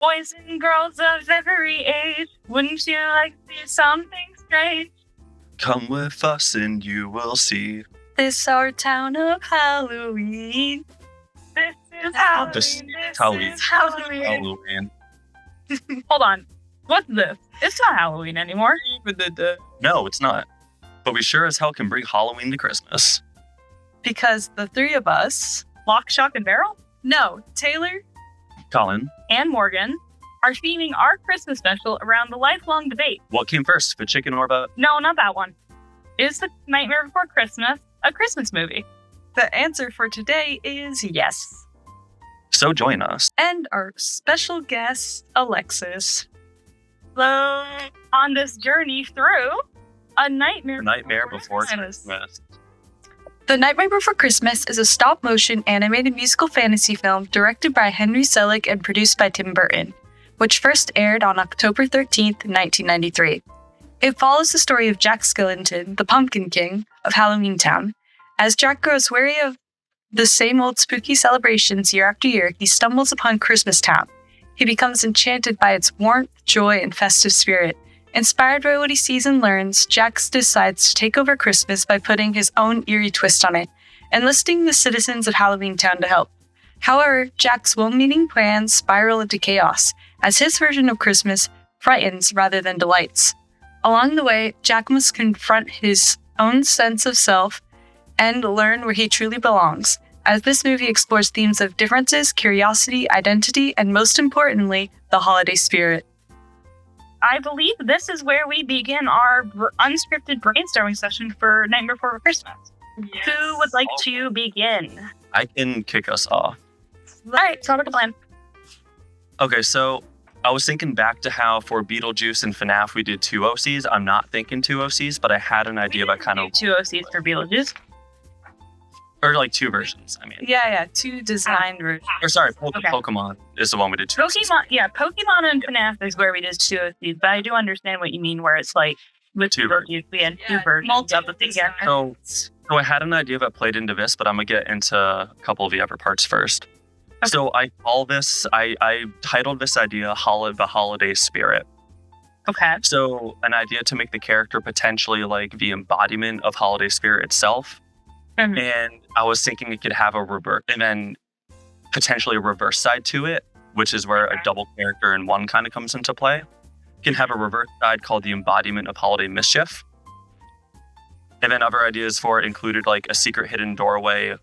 Boys and girls of every age, wouldn't you like to see something strange? Come with us and you will see. This our town of Halloween. This is Halloween. This This Halloween. is Halloween. Halloween. Hold on. What's this? It's not Halloween anymore. No, it's not. But we sure as hell can bring Halloween to Christmas. Because the three of us, Lock, Shock, and Barrel no, Taylor, Colin, and Morgan are theming our Christmas special around the lifelong debate. what came first, the chicken or the... No, not that one. Is The Nightmare Before Christmas a Christmas movie? the answer for today is yes. So join us. And our special guest, Alexis. So, on this journey through A Nightmare Before Christmas. Christmas. The Nightmare Before Christmas is a stop-motion animated musical fantasy film directed by Henry Selick and produced by Tim Burton, which first aired on October 13th, 1993. It follows the story of Jack Skellington, the Pumpkin King of Halloween Town. As Jack grows weary of the same old spooky celebrations year after year, he stumbles upon Christmas Town. He becomes enchanted by its warmth, joy, and festive spirit. Inspired by what he sees and learns, Jack decides to take over Christmas by putting his own eerie twist on it, enlisting the citizens of Halloween Town to help. However, Jack's well-meaning plans spiral into chaos, as his version of Christmas frightens rather than delights. Along the way, Jack must confront his own sense of self and learn where he truly belongs, as this movie explores themes of differences, curiosity, identity, and most importantly, the holiday spirit. I believe this is where we begin our unscripted brainstorming session for Nightmare Before Christmas. Yes. Who would like to begin? I can kick us off. All right, start with the plan. Okay, so I was thinking back to how for Beetlejuice and FNAF we did 2 OCs. I'm not thinking 2 OCs, but I had an idea about kind of... 2 OCs for Beetlejuice. Or like 2 versions, I mean. Yeah, two designed versions. Or sorry, Okay. Pokemon is the one we did 2 OCs. Pokemon and FNAF is where we did 2 OCs, but I do understand what you mean where it's like with Two Beetlejuice, we had 2 versions of the thing. Yeah. So I had an idea that played into this, but I'm going to get into a couple of the other parts first. Okay. So I titled this idea the Holiday Spirit. Okay. So an idea to make the character potentially like the embodiment of holiday spirit itself. Mhm. And I was thinking it could have a reverse, and then potentially a reverse side to it, which is where a double character in one kind of comes into play. It can have a reverse side called the embodiment of holiday mischief. And then other ideas for it included like a secret hidden doorway,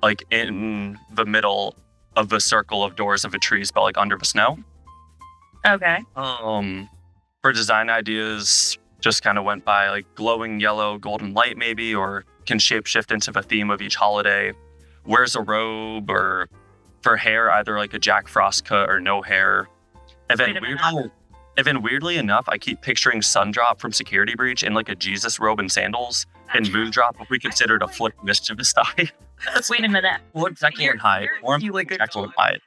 like in the middle of the circle of doors of the trees, but like under the snow. Okay. For design ideas, just kind of went by like glowing yellow, golden light maybe, or can shapeshift into the theme of each holiday. Wears a robe, or for hair, either like a Jack Frost cut or no hair. And then weirdly enough, I keep picturing Sundrop from Security Breach in like a Jesus robe and sandals, and Moondrop if we considered a flick mischievous eye. Wait a minute. Or Jekyll and Hyde. Or Jekyll and Hyde.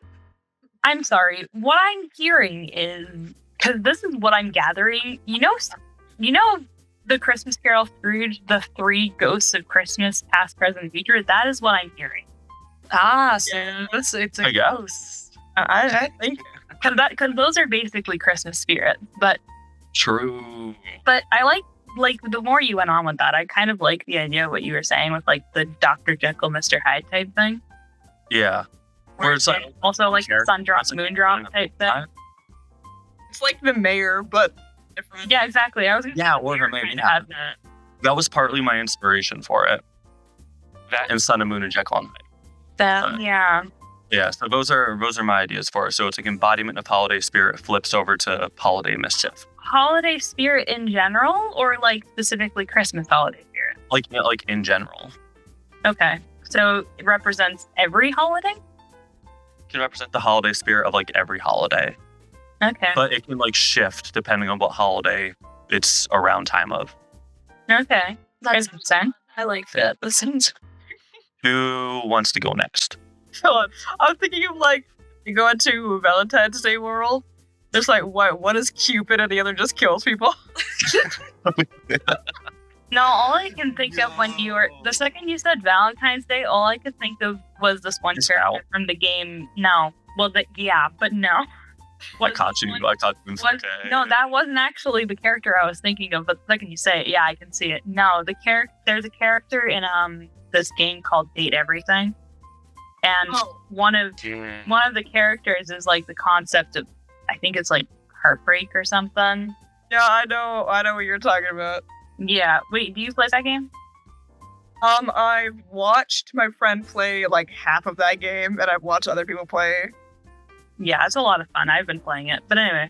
I'm sorry. What I'm hearing is, because this is what I'm gathering. You know, the Christmas Carol Scrooge, the 3 ghosts of Christmas, past, present, and future. That is what I'm hearing. So it's I a guess. ghost. I think because those are basically Christmas spirits. But True. I like the more you went on with that, I kind of like the idea of what you were saying with like the Dr. Jekyll, Mr. Hyde type thing. Yeah. Where it's like Also like Character- Sundrop, Moondrop type thing. It's like the mayor, but different. Yeah, exactly. I was Yeah, or her maybe not. That was partly my inspiration for it. That and Sun and Moon and Jekyll and Hyde. Yeah. Yeah, so those are my ideas for it. So it's like embodiment of holiday spirit flips over to holiday mischief. Holiday spirit in general, or like specifically Christmas holiday spirit? Like in general. Okay. So it represents every holiday? It can represent the holiday spirit of like every holiday. Okay. But it can like shift depending on what holiday it's around time of. Okay. That's interesting. I like that. Listens. Who wants to go next? I'm thinking of like you go into Valentine's Day world. There's like one is Cupid and the other just kills people. No, all I can think of when the second you said Valentine's Day, all I could think of was this one It's character Val. from the game. No. Well, yeah, but no. I caught you. I caught you in What? 4K. No, that wasn't actually the character I was thinking of. But the second you say it, yeah, I can see it. No, there's a character in this game called Date Everything, and one of the characters is like the concept of, I think it's like heartbreak or something. Yeah, I know what you're talking about. Yeah. Wait, do you play that game? I've watched my friend play like half of that game, and I've watched other people play. Yeah, it's a lot of fun. I've been playing it. But anyway,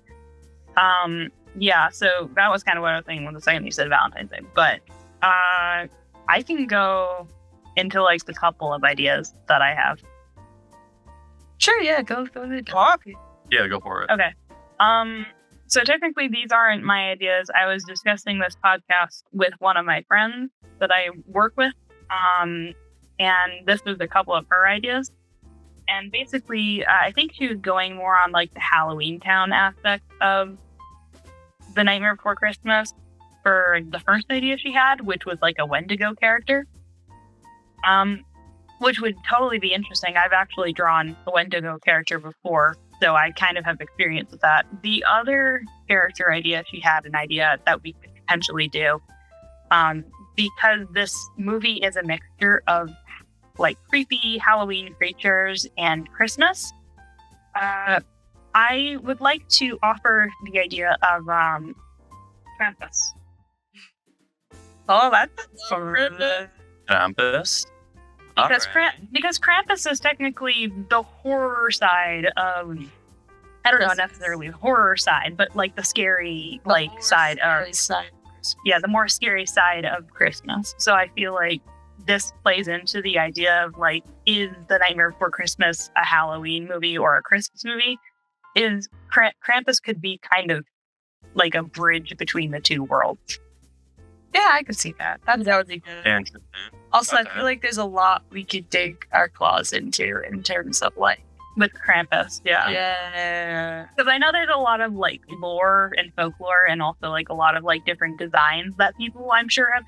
yeah, so that was kind of what I was thinking when the second you said Valentine's Day. But I can go into like the couple of ideas that I have. Sure, yeah, go ahead. Yeah, go for it. Okay. So technically these aren't my ideas. I was discussing this podcast with one of my friends that I work with. And this was a couple of her ideas. And basically, I think she was going more on like the Halloween Town aspect of The Nightmare Before Christmas for the first idea she had, which was like a Wendigo character. Which would totally be interesting. I've actually drawn a Wendigo character before, so I kind of have experience with that. The other character idea she had an idea that we could potentially do, because this movie is a mixture of like creepy Halloween creatures and Christmas. I would like to offer the idea of Krampus. Oh, that's Krampus. Because Krampus is technically the horror side of, I don't know necessarily the horror side, but like the scary side of the more scary side of Christmas. So I feel like this plays into the idea of like, is The Nightmare Before Christmas a Halloween movie or a Christmas movie? Is Krampus could be kind of like a bridge between the two worlds. Yeah, I could see that. That would be good. Interesting. Also, I feel like there's a lot we could dig our claws into in terms of like With Krampus, yeah. Yeah. Because I know there's a lot of like lore and folklore and also like a lot of like different designs that people I'm sure have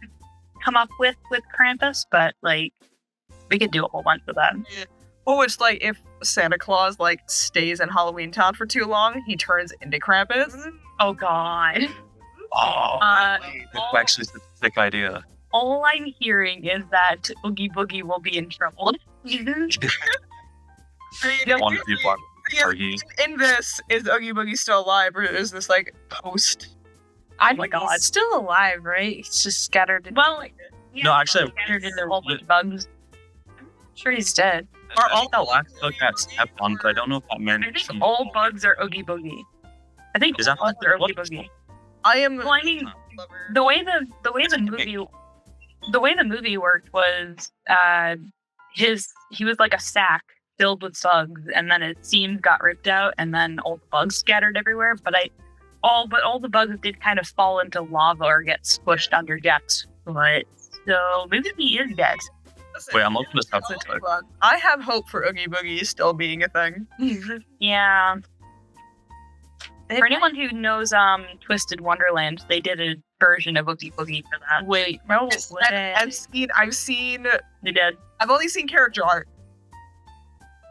come up with Krampus, but like we could do a whole bunch of that. Yeah. Oh, it's like if Santa Claus like stays in Halloween Town for too long, he turns into Krampus. Oh god. Oh, that's actually a sick idea. All I'm hearing is that Oogie Boogie will be in trouble. One of you In this, is Oogie Boogie still alive, or is this like post? Oh my God. He's still alive, right? He's just scattered. Well, No, actually, scattered into a whole bunch of bugs. I'm sure he's dead. Are all the last book got stepped on, but I don't know if that meant. I think all bugs are Oogie Boogie. I think Is that all bugs are Oogie Boogie. I am. Well, I mean, the way the movie worked was he was like a sack filled with bugs, and then his seams got ripped out, and then all the bugs scattered everywhere. But all the bugs did kind of fall into lava or get squished under Jack's foot. So maybe he is dead. Listen, Wait, I'm looking this up. I have hope for Oogie Boogie still being a thing. Yeah. For anyone who knows Twisted Wonderland, they did a version of Oogie Boogie for that. Wait, I've seen. They did. I've only seen character art.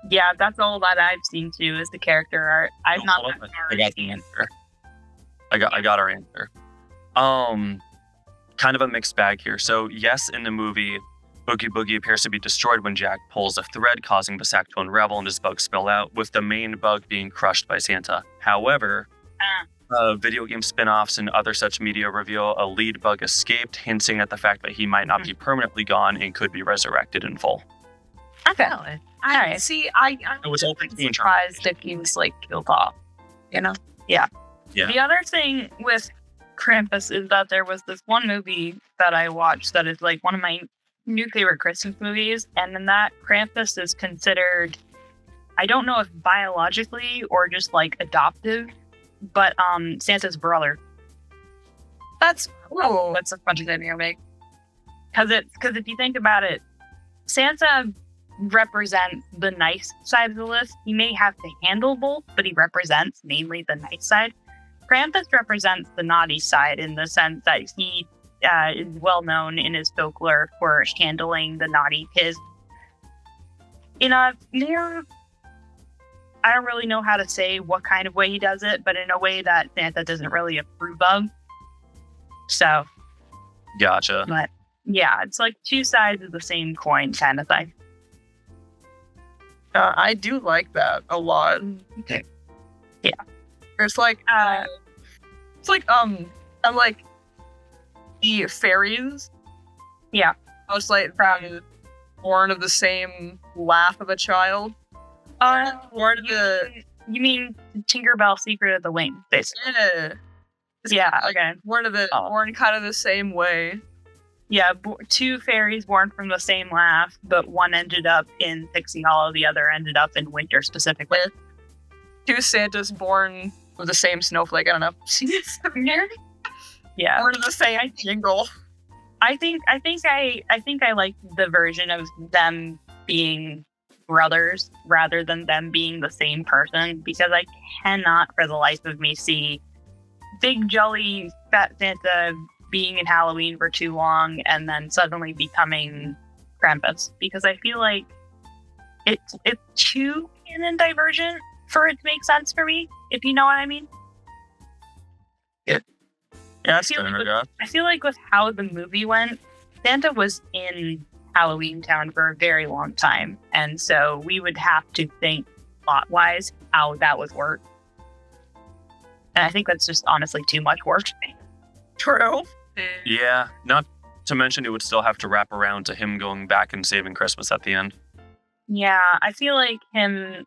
Yeah, that's all that I've seen too is the character art. I've not. I got the answer. I got our answer. Kind of a mixed bag here. So yes, in the movie, Oogie Boogie appears to be destroyed when Jack pulls a thread, causing the sack to unravel and his bugs spill out, with the main bug being crushed by Santa. However, video game spin-offs and other such media reveal a lead bug escaped, hinting at the fact that he might not be permanently gone and could be resurrected in full. Okay. Alright, see, I was hoping to be surprised if he was like killed off. You know? Yeah. The other thing with Krampus is that there was this one movie that I watched that is like one of my new favorite Christmas movies, and in that Krampus is considered, I don't know if biologically or just like adoptive, but Santa's brother. That's a fun thing to make. Because if you think about it, Santa represents the nice side of the list. He may have to handle both, but he represents mainly the nice side. Krampus represents the naughty side in the sense that he is well known in his folklore for handling the naughty kids in a more I don't really know how to say what kind of way he does it, but in a way that Santa doesn't really approve of. So, Gotcha. but yeah, it's like two sides of the same coin kind of thing. I do like that a lot. Okay. Yeah. It's like, I like the fairies. Yeah. I was like, born of the same laugh of a child. Born of the, You mean Tinkerbell Secret of the Wing, basically. yeah. Yeah, okay. Born kind of the same way. Yeah, two fairies born from the same laugh, but one ended up in Pixie Hollow, the other ended up in Winter specifically. Two Santas born of the same snowflake. I don't know. Yeah. Born of the same jingle. I think I like the version of them being brothers rather than them being the same person, because I cannot for the life of me see big jolly fat Santa being in Halloween for too long and then suddenly becoming Krampus, because I feel like it's too canon divergent for it to make sense for me, if you know what I mean. Yeah, I feel like with how the movie went, Santa was in Halloween Town for a very long time, and so we would have to think plot-wise how that would work. And I think that's just honestly too much work. True. Yeah, not to mention it would still have to wrap around to him going back and saving Christmas at the end. Yeah, I feel like him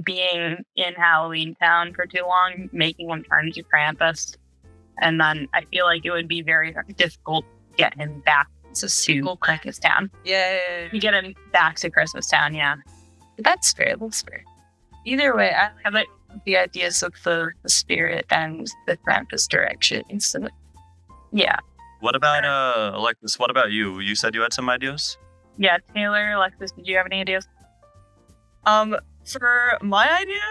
being in Halloween Town for too long, making him turn into Krampus, and then I feel like it would be very difficult to get him back to Christmas Town. Yeah. You get him back to Christmas Town, yeah. That's fair. That's fair. Either way, I like the ideas of the spirit and the Krampus direction. So, Yeah. What about Alexis? What about you? You said you had some ideas? Yeah, Taylor, Alexis, did you have any ideas? For my idea,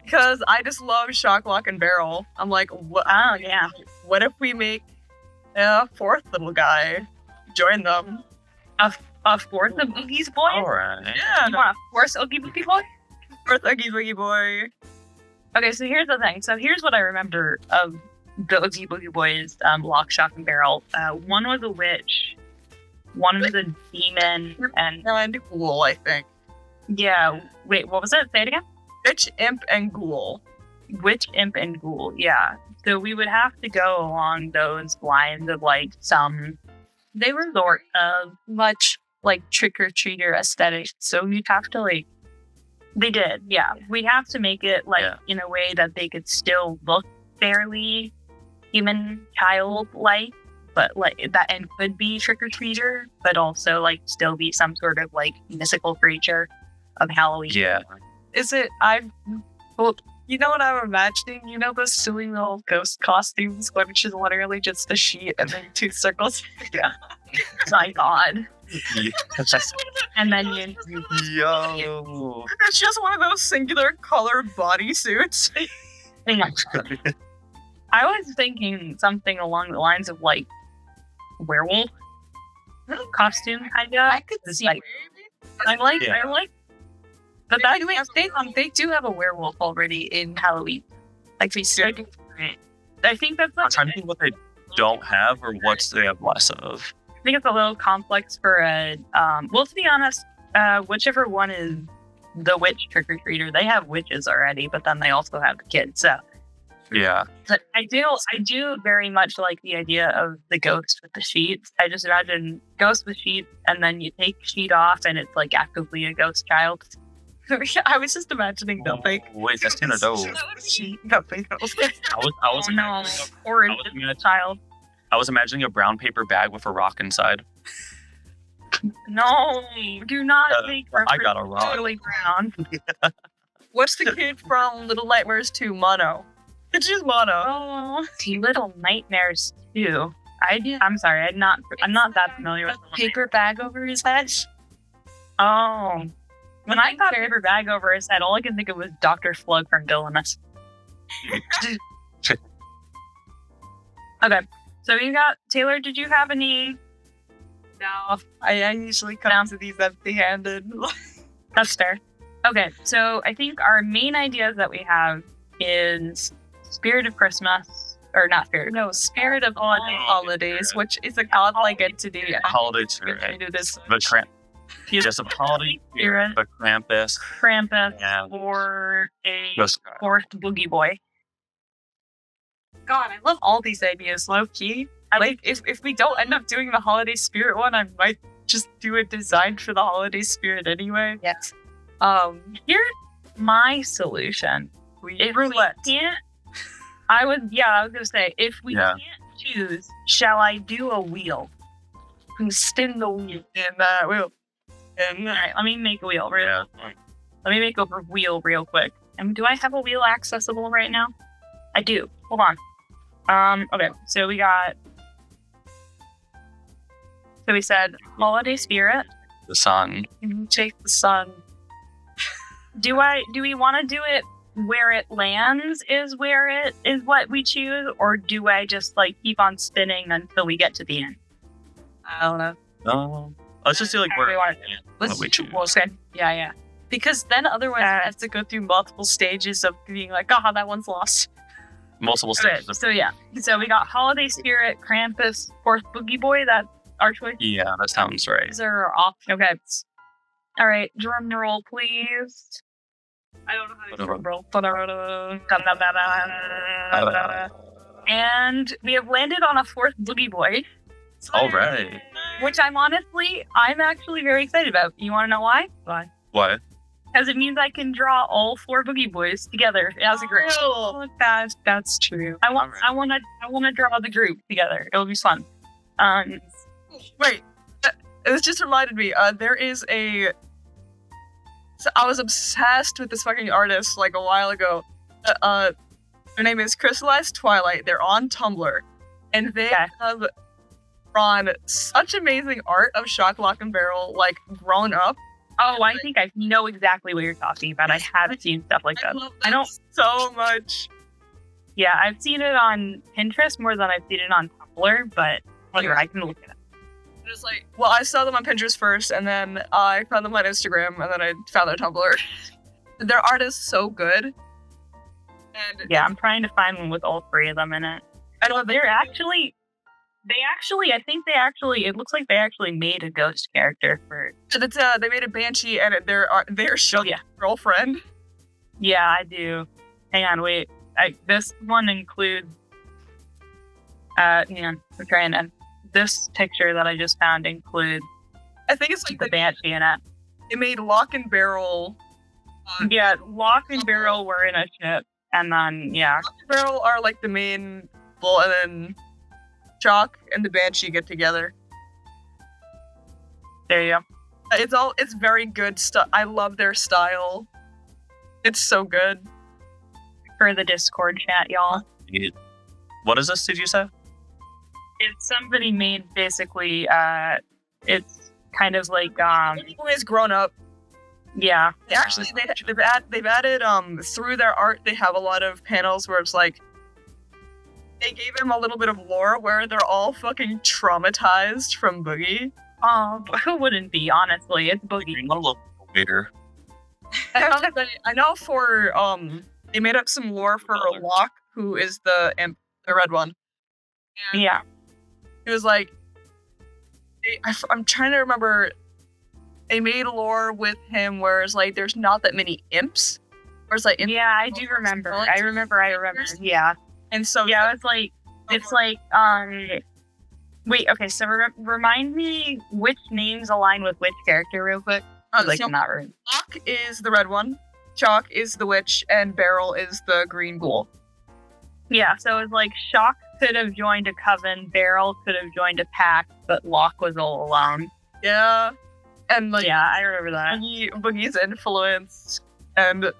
because I just love Shock, Lock, and Barrel. I'm like, what? Oh, yeah. What if we make a fourth little guy join them? A fourth of Boogie's Boy? Alright. Yeah, You want a fourth Oogie Boogie Boy? fourth Oogie Boogie Boy. Okay, so here's the thing. So here's what I remember of the Oogie Boogie Boys, Lock, Shock, and Barrel. One was a witch, one was a demon, and Ghoul, I think. yeah, wait, what was it? Say it again? Witch, Imp, and Ghoul. Witch, Imp, and Ghoul, yeah. So we would have to go along those lines of like they were sort of much like trick-or-treater aesthetic. So you'd have to they did, yeah. We'd have to make it in a way that they could still look fairly human child-like, but that, and could be trick-or-treater, but also still be some sort of mystical creature of Halloween. Yeah. Is it? You know what I'm imagining? You know those silly little ghost costumes, which is literally just a sheet and then two circles. Yeah. My God. Yes. And then you. Yo. It's just one of those singular color bodysuits. I was thinking something along the lines of werewolf costume, kind of. I could see. I like. But They do have a werewolf already in Halloween. We said. I think that's. I'm trying to think what they don't have or what they have less of. I think it's a little complex for a. Well, to be honest, whichever one is the witch trick or treater, they have witches already, but then they also have the kids. So. Yeah. But I do very much like the idea of the ghost with the sheets. I just imagine ghost with sheets, and then you take sheet off, and it's actively a ghost child. I was just imagining the Wait, that's kind of dope. sheet. Nothing else. I was No, or a child. I was imagining a brown paper bag with a rock inside. No, do not make I got a rock. totally brown. What's the kid from Little Nightmares 2, Mono? It's just Mono. Oh, Little Nightmares 2. I'm sorry, I'm not that familiar with A paper bag over his head. Oh. When I got paper bag over his head, all I could think of was Dr. Slug from Villainous. Okay, so you got Taylor. Did you have any? No, I usually come to these empty-handed. That's fair. Okay, so I think our main ideas that we have is Spirit of Christmas, or not Spirit. No, Spirit of Holidays, which is a godlike entity. Holiday We're spirit. gonna do this. The Yes, a holiday spirit. The Krampus. Krampus, And or a Ghost fourth Boogie Boy. God, I love all these ideas, low key. Like, if we don't end up doing the holiday spirit one, I might just do a design for the holiday spirit anyway. Yes. Here, My solution. If we can't, I was gonna say, if we can't choose, shall I do a wheel? And spin the wheel. And wheel. And All right, let me make a wheel. Yeah. Let me make a wheel real quick. And do I have a wheel accessible right now? I do. Hold on. Okay, so we got. So we said holiday spirit. The sun. take the sun. Do we want to do it where it lands is where it is what we choose, or do I just like keep on spinning until we get to the end? I don't know. Let's just do like where Let's we do choose. okay. Yeah. Because then otherwise I have to go through multiple stages of being like, oh, that one's lost. Multiple Okay, stages. so we got holiday spirit, Krampus, fourth Boogie Boy. That's our choice. Yeah, that sounds right. These are our options. Okay. All right, drum roll, please. I don't know how to Drum roll. And we have landed on a fourth Boogie Boy, All right. which I'm actually very excited about. You want to know why? Why? What? Because it means I can draw all four Boogie Boys together as a group. Oh, that's true. I want to draw the group together. It'll be fun. wait, this just reminded me. There is a. So I was obsessed with this fucking artist like a while ago. Their name is Crystallized Twilight. They're on Tumblr, and they have drawn such amazing art of Shock, Lock, and Barrel, like grown up. Oh, I think I know exactly what you're talking about. I have seen stuff like that. Love I don't. so much. Yeah, I've seen it on Pinterest more than I've seen it on Tumblr, but sure, I can look at it. Just like, well, I saw them on Pinterest first, and then I found them on Instagram, and then I found their Tumblr. Their art is so good. And Yeah, I'm trying to find one with all three of them in it. I know It looks like they actually made a ghost character for. it's they made a banshee, and they're showing girlfriend. Yeah, I do. Hang on, wait. This one includes. Hang on, I'm trying to. This picture that I just found includes I think it's like the banshee in it. they made Lock and Barrel. Yeah, Lock and Barrel were in a ship, and then Lock and Barrel are like the main people, and then Chalk and the Banshee get together. there you go. It's very good stuff. I love their style. It's so good. For the Discord chat, y'all. What is this? Did you say? It's somebody made basically. It's kind of like Everybody's grown up. yeah. Actually, they've added through their art. They have a lot of panels where it's like they gave them a little bit of lore where they're all fucking traumatized from Boogie. Oh, who wouldn't be? Honestly, it's Boogie. A little waiter. I know for they made up some lore for Locke, who is the imp, the red one. And Yeah. it was like I'm trying to remember. They made lore with him where it's like there's not that many imps. Where it's like Yeah, I do remember. I remember. Yeah. and so Yeah, it's like wait, okay, so remind me which names align with which character real quick. Like so not right. Locke is the red one, Chalk is the witch, and Beryl is the green ghoul. Yeah, so it's like Shock could have joined a coven, Beryl could have joined a pack, but Locke was all alone. Yeah, and like Yeah, I remember that. Boogie's influence, and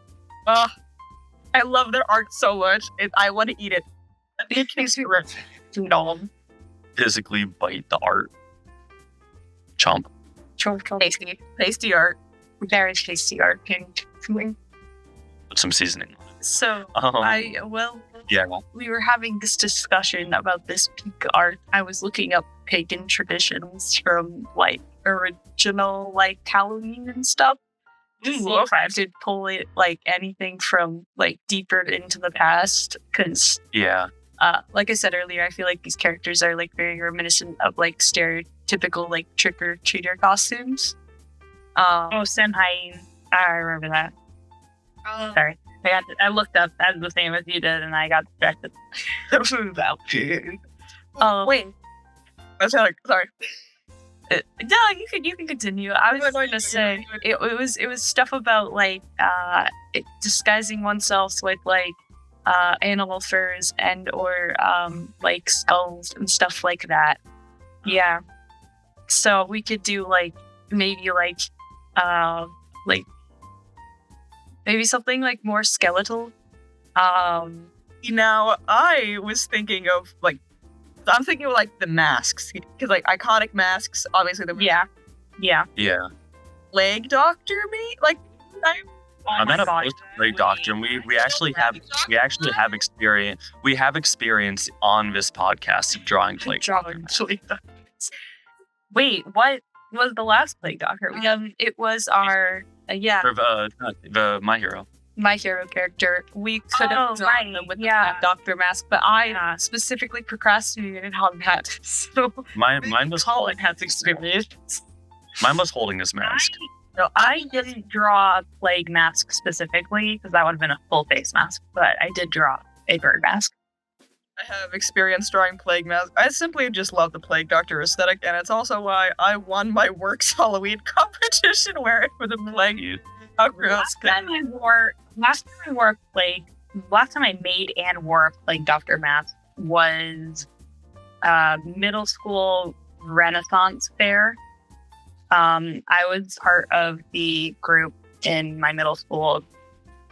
I love their art so much. I want to eat it. It makes me rich. No. Physically bite the art. Chomp. Tasty art. Very tasty art. Put some seasoning on it. So Yeah. we were having this discussion about this peak art. I was looking up pagan traditions from like original like Halloween and stuff. Ooh, if I could pull it like anything from like deeper into the past, because Yeah. like I said earlier, I feel like these characters are like very reminiscent of like stereotypical like trick or treater costumes. Oh, Senpai. I remember that. Sorry. I looked up as the same as you did, and I got distracted. Wait, Sorry. no, you can continue. I was going to say it was stuff about like disguising oneself with like animal furs and or like skulls and stuff like that. Yeah. So we could do like maybe like maybe something like more skeletal. Now, I was thinking of like, I'm thinking of like the masks, because like iconic masks, obviously the Yeah. Yeah. plague doctor, me like I'm not opposed to Plague Doctor, and we actually have experience. We have experience on this podcast of drawing Plague Doctor. Wait, what was the last Plague Doctor? It was our For the My Hero. My Hero character. We could have drawn them with the Plague Doctor mask, but I specifically procrastinated on that. So Mine was Colin has experience. Mine was holding his mask. I didn't draw a plague mask specifically because that would have been a full face mask, but I did draw a bird mask. I have experience drawing plague masks. I simply just love the plague doctor aesthetic, and it's also why I won my works Halloween competition wearing for the plague doctor mask. Last time I made and wore a plague doctor mask was middle school Renaissance fair. I was part of the group in my middle school,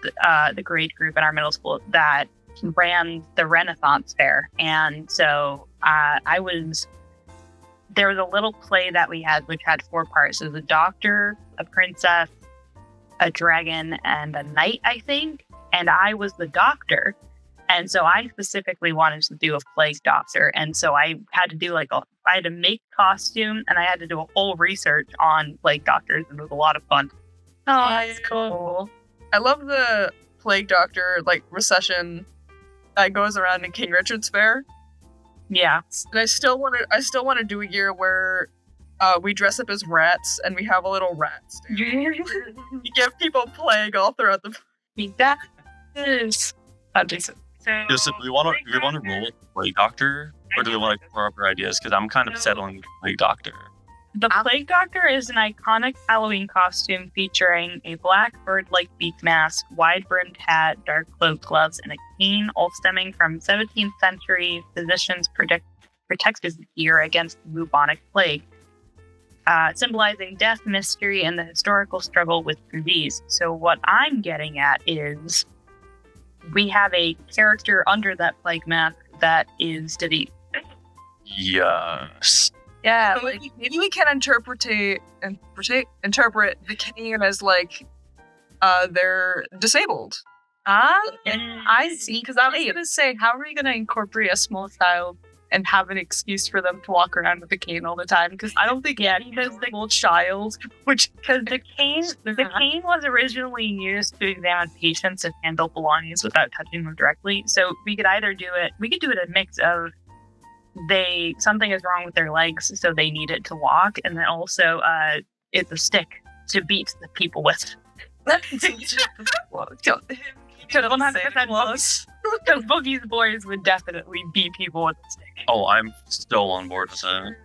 the grade group in our middle school that ran the Renaissance fair. And so there was a little play that we had, which had 4 parts. There was a doctor, a princess, a dragon, and a knight, I think. And I was the doctor. And so I specifically wanted to do a plague doctor. And so I had to do I had to make costume, and I had to do a whole research on plague doctors, and it was a lot of fun. Oh, that's cool. I love the plague doctor recession that goes around in King Richard's Fair. Yeah. And I still want to do a year where we dress up as rats and we have a little rat stand. You give people plague all throughout the. That is decent. Do we want to roll with Plague Doctor, or do we want to throw up our ideas? Because I'm kind of settling with Plague Doctor. The Plague Doctor is an iconic Halloween costume featuring a black bird-like beak mask, wide-brimmed hat, dark cloak gloves, and a cane, all stemming from 17th century physicians' protective gear against the bubonic plague, symbolizing death, mystery, and the historical struggle with disease. So what I'm getting at is we have a character under that plague mask that is disease. Yes. Yeah, Maybe we can interpret the cane as they're disabled. I see. Because I was going to say, how are we going to incorporate a small child and have an excuse for them to walk around with a cane all the time? Because I don't think because the small child, because the cane was originally used to examine patients and handle belongings without touching them directly. So we could do it a mix of something is wrong with their legs, so they need it to walk, and then also it's a stick to beat the people with. Because Boogie's boys would definitely beat people with a stick. Oh, I'm still on board with that.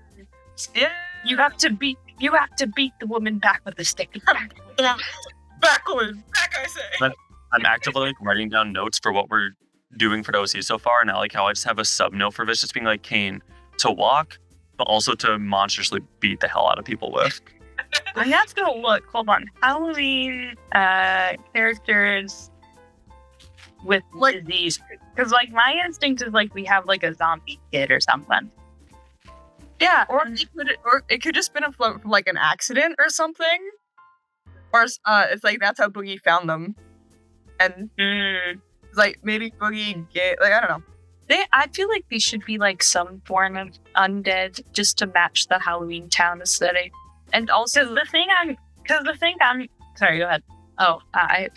Yeah, you have to beat the woman back with a stick. Backwards, back I say. I'm actively writing down notes for what we're doing for the OC so far, and I like how I just have a sub note for this, just being like Kane to walk, but also to monstrously beat the hell out of people with. I have to look. Hold on. Halloween characters with disease, because my instinct is we have a zombie kid or something. Yeah, or it could just been a float from an accident or something, or it's that's how Boogie found them, and maybe Boogie I don't know. I feel like they should be some form of undead just to match the Halloween town aesthetic. And also the thing I'm Sorry, go ahead. Oh, I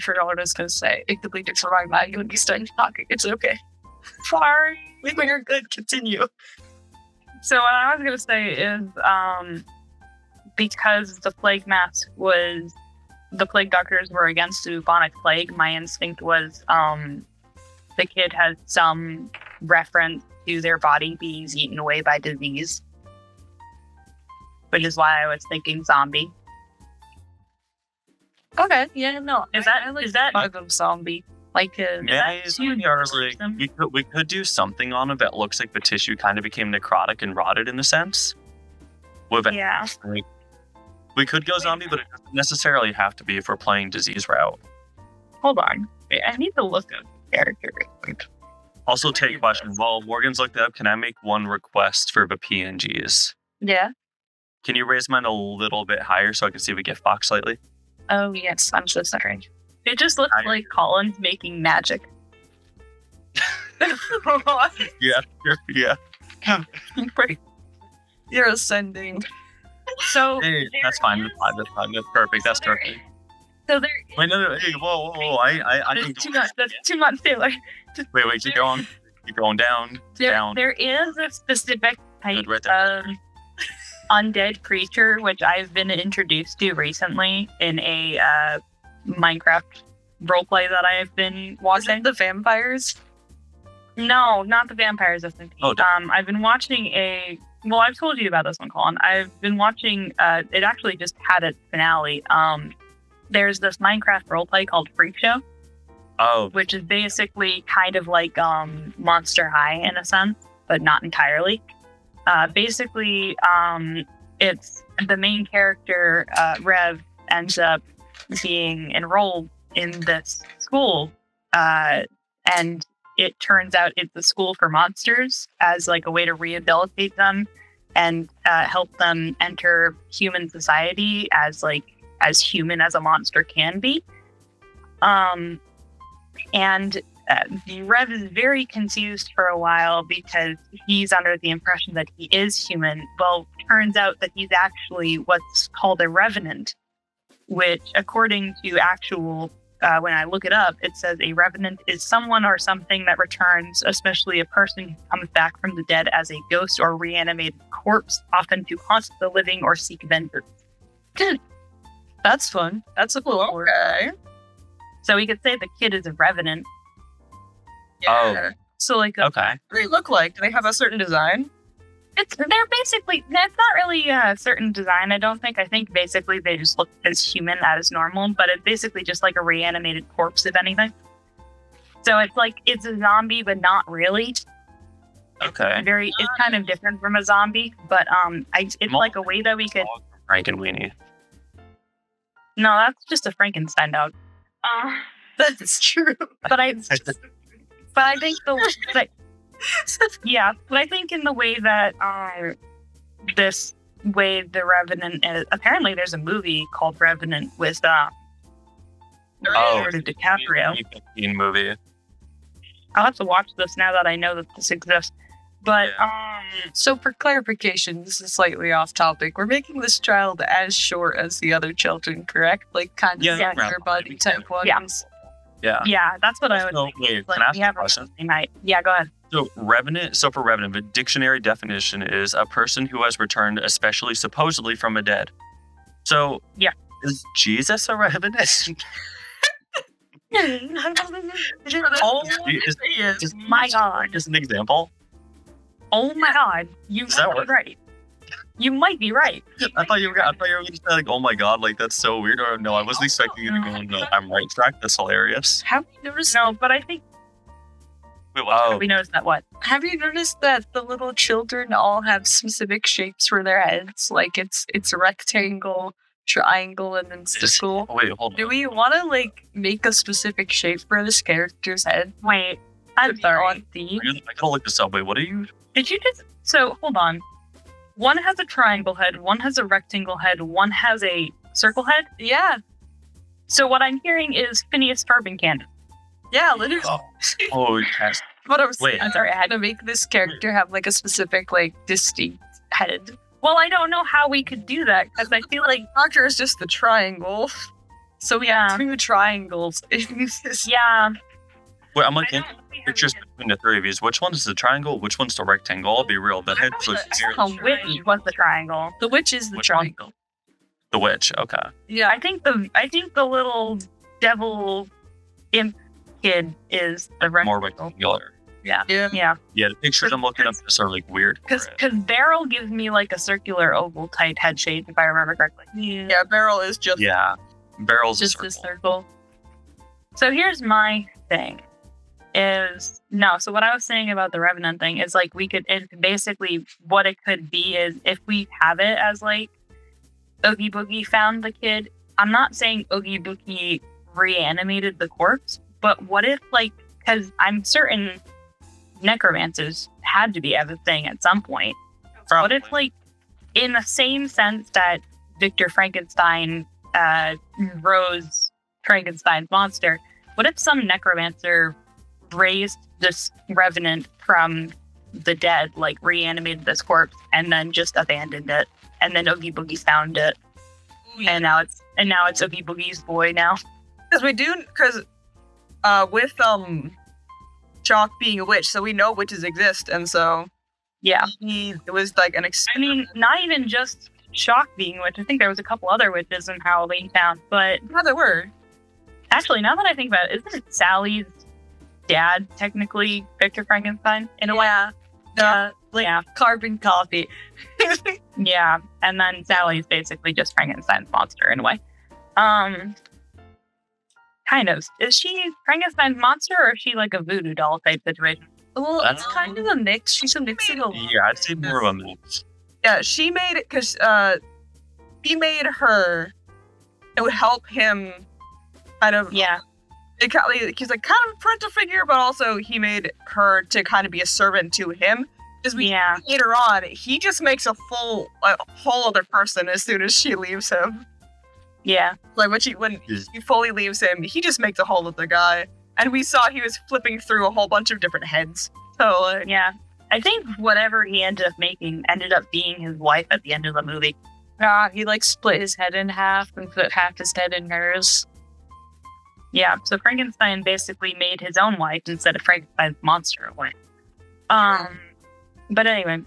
forgot what I was gonna say. It completely for my mind when you started talking. It's okay. Sorry. We're good. Continue. So what I was gonna say is, because the plague mask was, the plague doctors were against the bubonic plague, my instinct was, the kid has some reference to their body being eaten away by disease, which is why I was thinking zombie. Okay, yeah, no. Is that part of zombie? Like, Yeah, we could do something on it that looks like the tissue kind of became necrotic and rotted in a sense. With it. yeah. We could go zombie, but it doesn't necessarily have to be if we're playing disease route. Hold on. Wait, I need to look at character. Also, take question. While Morgan's looked up, can I make one request for the PNGs? yeah. Can you raise mine a little bit higher so I can see we get Fox slightly? Oh, yes. I'm so sorry. It just looks like Colin's making magic. Yeah. You're ascending. So Hey, that's fine. That's fine. That's perfect. That's perfect. So there. Wait, no. Hey, whoa. I can That's too much. That's too much, Taylor. Wait. Keep going. Keep going down. Down. There is a specific type Right there. of undead creature which I've been introduced to recently in a Minecraft roleplay that I've been watching. The vampires? No, not the vampires. That's Oh, I've been watching well, I've told you about this one, Colin. I've been watching. It actually just had its finale. There's this Minecraft roleplay called Freak Show, Oh, which is basically kind of like Monster High in a sense, but not entirely. Basically, it's the main character, Rev, ends up being enrolled in this school, and it turns out it's a school for monsters as like a way to rehabilitate them and help them enter human society as human as a monster can be. And Rev is very confused for a while because he's under the impression that he is human. Well, turns out that he's actually what's called a revenant, which, according to actual, when I look it up, it says a revenant is someone or something that returns, especially a person who comes back from the dead as a ghost or reanimated corpse, often to haunt the living or seek vengeance. That's fun. That's a cool word. Okay. So we could say the kid is a revenant. Yeah. So like okay. What do they look like? Do they have a certain design? they're basically, that's not really a certain design, I don't think. I think basically they just look as human as normal, but it's basically just like a reanimated corpse, if anything. So it's a zombie, but not really. Okay. It's kind of different from a zombie, but it's like a way that we could. Frank and Weenie. No, that's just a Frankenstein dog. That's true. But I think but I think in the way that this way the Revenant is, apparently there's a movie called Revenant with Leonardo DiCaprio. 2015 movie. I'll have to watch this now that I know that this exists. But So for clarification, this is slightly off topic. We're making this child as short as the other children, correct? Like kind of Yeah, your body type ones. Yeah. Yeah. That's what I would So, think. wait, Like, can I ask we a have question? Yeah, go ahead. So for Revenant, the dictionary definition is a person who has returned, especially supposedly from the dead. So Yeah. is Jesus a Revenant? Oh Just my God. Just an example. Oh my God. You Does that might be work? right. You might be right. I thought you were going to say like, oh my God, like that's so weird. Or no, I wasn't expecting you to go. No, I'm right track. That's hilarious. Have you noticed? No, but I think Wait, wow. we noticed that what? Have you noticed that the little children all have specific shapes for their heads? Like it's a rectangle, triangle, and then circle. Oh, wait, hold Do on. we want to make a specific shape for this character's head? Wait, I'm sorry. On theme? I gotta look this up. Wait, what are you? Did you just? So hold on. One has a triangle head. One has a rectangle head. One has a circle head. Yeah, So what I'm hearing is Phineas Carbon-Cannon. yeah, literally. Oh, yes. But I was Wait. I'm sorry, I had to make this character have like a specific, like distinct head. Well, I don't know how we could do that because I feel like Doctor is just the triangle. So we Yeah. have 2 triangles. yeah. Wait, I'm I looking don't at see how pictures we could- between the three of these. Which one is the triangle? Which one's the rectangle? I'll be real. The head looks Which was the triangle? The witch is the Which one? triangle. the witch. Okay. Yeah. I think the little devil imp kid is the More rectangle. rectangular. Yeah. Yeah, Yeah, the pictures I'm looking at just are like weird. for because it. Beryl gives me like a circular oval type head shape if I remember correctly. Yeah, Beryl is just. Yeah. Barrel's Just a this circle. circle. So here's my thing. So what I was saying about the Revenant thing is like basically what it could be is if we have it as like Oogie Boogie found the kid. I'm not saying Oogie Boogie reanimated the corpse, but what if like, because I'm certain necromancers had to be a thing at some point. What if like in the same sense that Victor Frankenstein rose Frankenstein's monster, what if some necromancer raised this revenant from the dead, like reanimated this corpse, and then just abandoned it, and then Oogie Boogie found it, and now it's Oogie Boogie's boy now. Because with Jock being a witch, so we know witches exist, and so Yeah, it was like an I mean, not even just Shock being a witch. I think there was a couple other witches in Halloween Town, but Yeah, there were. actually, now that I think about it, isn't it Sally's dad technically Victor Frankenstein in a way? Yeah. Like Yeah. carbon copy. Yeah, and then Sally's basically just Frankenstein's monster in a way. Kind of. Is she Frankenstein's monster, or is she like a voodoo doll type situation? Well, I it's don't kind of a mix. She's a mix of a Yeah, I'd say more of a mix. Yeah, she made it because he made her. It would help him kind of. Yeah, He's like kind of a parental figure, but also he made her to kind of be a servant to him. Because yeah, later on, he just makes a whole other person as soon as she leaves him. yeah. Like when he fully leaves him, he just makes a whole other guy. And we saw he was flipping through a whole bunch of different heads. So like, Yeah. I think whatever he ended up making ended up being his wife at the end of the movie. he like split his head in half and put half his head in hers. Yeah, so Frankenstein basically made his own wife instead of Frankenstein's monster wife. But anyway,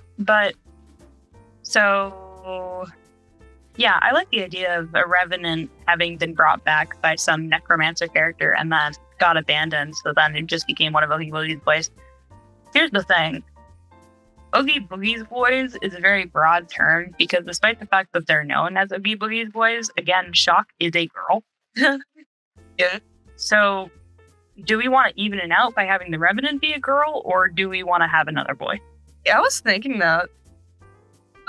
so yeah, I like the idea of a revenant having been brought back by some necromancer character and then got abandoned, so then it just became one of Oogie Boogie's boys. Here's the thing. Oogie Boogie's boys is a very broad term because despite the fact that they're known as Oogie Boogie's boys, again, Shock is a girl. Yeah. So, do we want to even it out by having the Revenant be a girl, or do we want to have another boy? yeah, I was thinking that.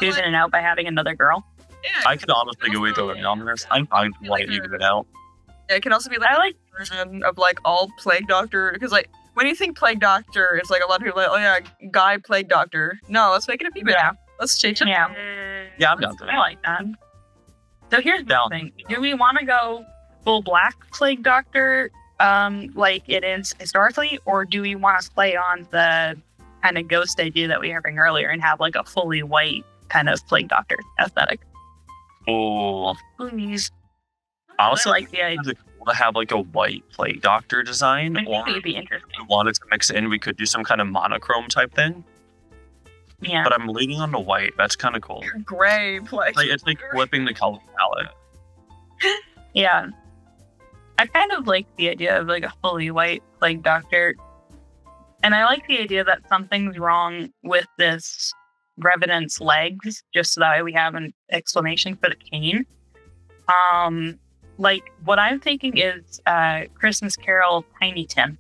Even it out by having another girl? Yeah, I could honestly go either way on this. I'm fine with like even it out. Yeah, it can also be like I like, a version of like all Plague Doctor, because like when you think Plague Doctor, it's like a lot of people are like, oh yeah, guy Plague Doctor. No, let's make it a female. yeah, Let's change it. yeah. Yeah, I'm down for I that. like that. So here's the Down. thing. Do we want to go full black Plague Doctor, like it is historically, or do we want to play on the kind of ghost idea that we were having earlier and have like a fully white kind of Plague Doctor aesthetic? Oh, Please. honestly, I like the idea. it'd be cool to have like a white Plague Doctor design, I or think it'd if be interesting. we wanted to mix it in, we could do some kind of monochrome type thing. Yeah. But I'm leaning on the white. That's kind of cool. Gray Plague. Like it's like flipping the color palette. Yeah. I kind of like the idea of like a fully white Plague Doctor. And I like the idea that something's wrong with this Revenant's legs, just so that way we have an explanation for the cane. Like what I'm thinking is Christmas Carol Tiny Tim.